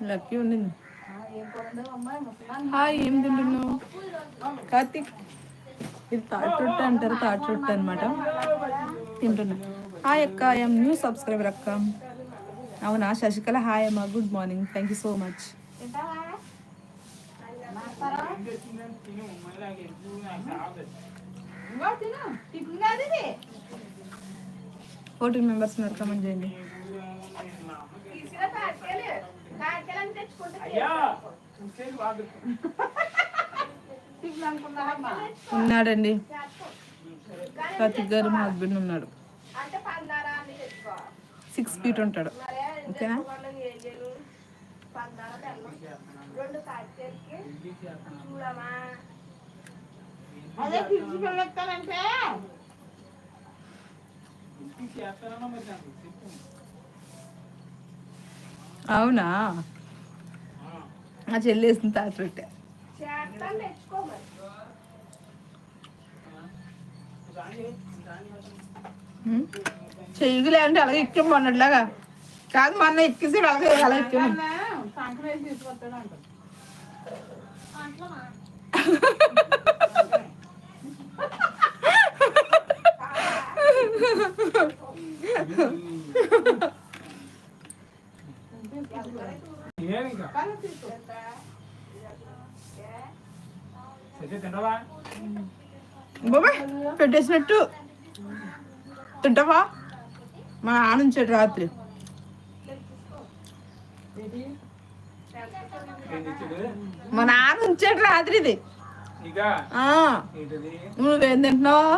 Lucky ఉండింది. Hi, ఏం తింటున్నావు కార్తీక్? ఇది తాటి రొట్టె అంటారు, తాటి రొట్టె అనమాట. తింటున్నా. హాయ్ అక్క, ఐఎమ్ న్యూ సబ్స్క్రైబర్ అక్క. అవునా శశికళ, హాయ్ అమ్మా, good morning, thank you so much. 14 members ఉన్నారు, కమెంట్ చేయండి. ఉన్నాడండి కార్తిక్ గారు, మా హస్బెండ్ ఉన్నాడు. 6 feet ఉంటాడు. ఓకేనా? అవునా, ఆ చెల్లేసింది తాటి రొట్టె. చెయ్యలే అంటే అలాగే ఎక్కాము అన్నట్లాగా కాదు, మా అన్న ఎక్కేసి అలాగే అలా ఎక్కాము. బాబాయ్ పెట్టేసినట్టు తింటావా? మా నాన్న ఉంచాడు రాత్రి. మా నాన్న ఉంచాడు రాత్రి ఇది. నువ్వేం తింటున్నావు?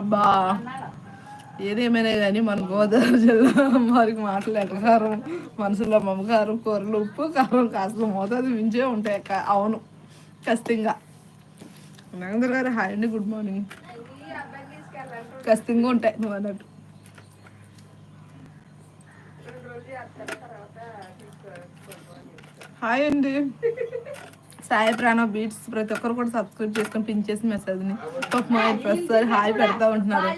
అబ్బా, ఏదేమైనా కానీ మన గోదావరి జిల్లా వారికి మాటలు ఎటకారం, మనసులో మమకారం, కూరలు ఉప్పు కారం కాస్త మోతాదు మించే ఉంటాయి. అవును, ఖచ్చితంగా. నరేంద్ర గారు హాయ్ అండి, గుడ్ మార్నింగ్. ఖచ్చితంగా ఉంటాయి నువ్వు అన్నట్టు. హాయ్ అండి సాయి ప్రాణవ్ బీట్స్, ప్రతి ఒక్కరు కూడా సబ్స్క్రైబ్ చేసుకొని పిన్ చేసి మెసేజ్ని ప్రతిసారి హాయ్ పెడతా ఉంటున్నారు.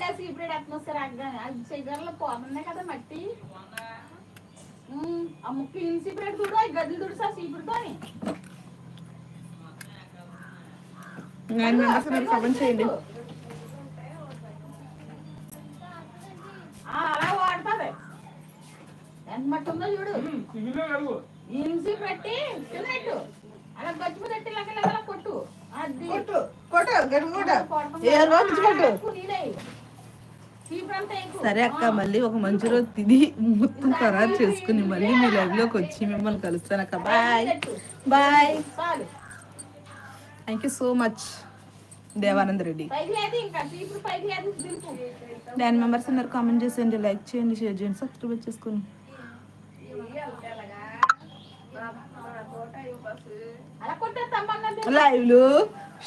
కమెంట్ చేయండి. ఎంత మట్టి ఉందో చూడు, ఇన్సి పెట్టి తిన్నట్టు అలా గచ్చి పెట్టి లెక్క కొట్టు, అది కొట్టు కొట్టు సరే అక్క, మళ్ళీ ఒక మంచి రోజు తిని మొత్తం ఖరారు చేసుకుని మళ్ళీ మీ లైవ్ లోకి వచ్చి మిమ్మల్ని కలుస్తాను అక్క. Bye bye, thank you so much Devanand Reddy. 9 members ఉన్నారు, కామెంట్ చేసేయండి, లైక్ చేయండి, షేర్ చేయండి, సబ్స్క్రైబ్ చేసుకోండి. లైవ్లు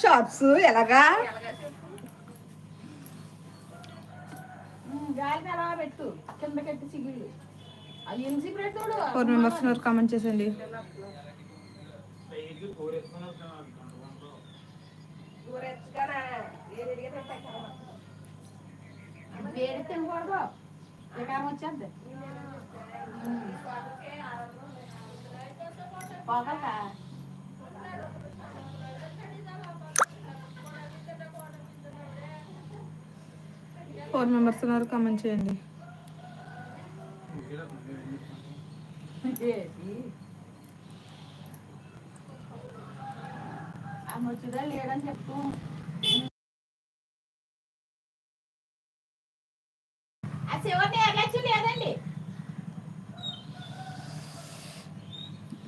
షార్ట్స్ ఎలాగా 4 మెంబర్స్ ఉన్నారు, కామెంట్ చేసేయండి. వచ్చేది 4 మెంబర్స్ ఉన్నారు, కామెంట్ చేయండి. వచ్చుదా లేదని చెప్తూ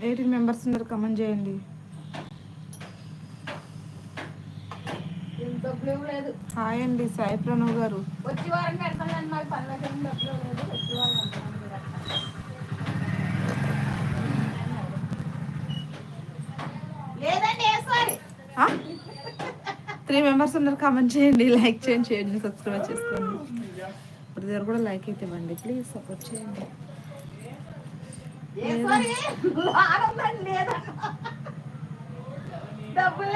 18 మెంబర్స్ ఉన్నారు, కమెంట్ చేయండి. హాయ్ అండి సాయి ప్రణవ్ గారు. వచ్చి వారం కడతాను, మాకు డబ్బులు లేదు, వచ్చి వారం 3 మెంబర్స్ ఉన్నారు, కామెంట్ చేయండి, లైక్ చేయండి, షేర్ చేయండి, సబ్స్క్రైబ్ చేసుకోండి. ప్రతి దగ్గర కూడా లైక్ అయితే ఇవ్వండి, ప్లీజ్ సపోర్ట్ చేయండి. డబ్బులు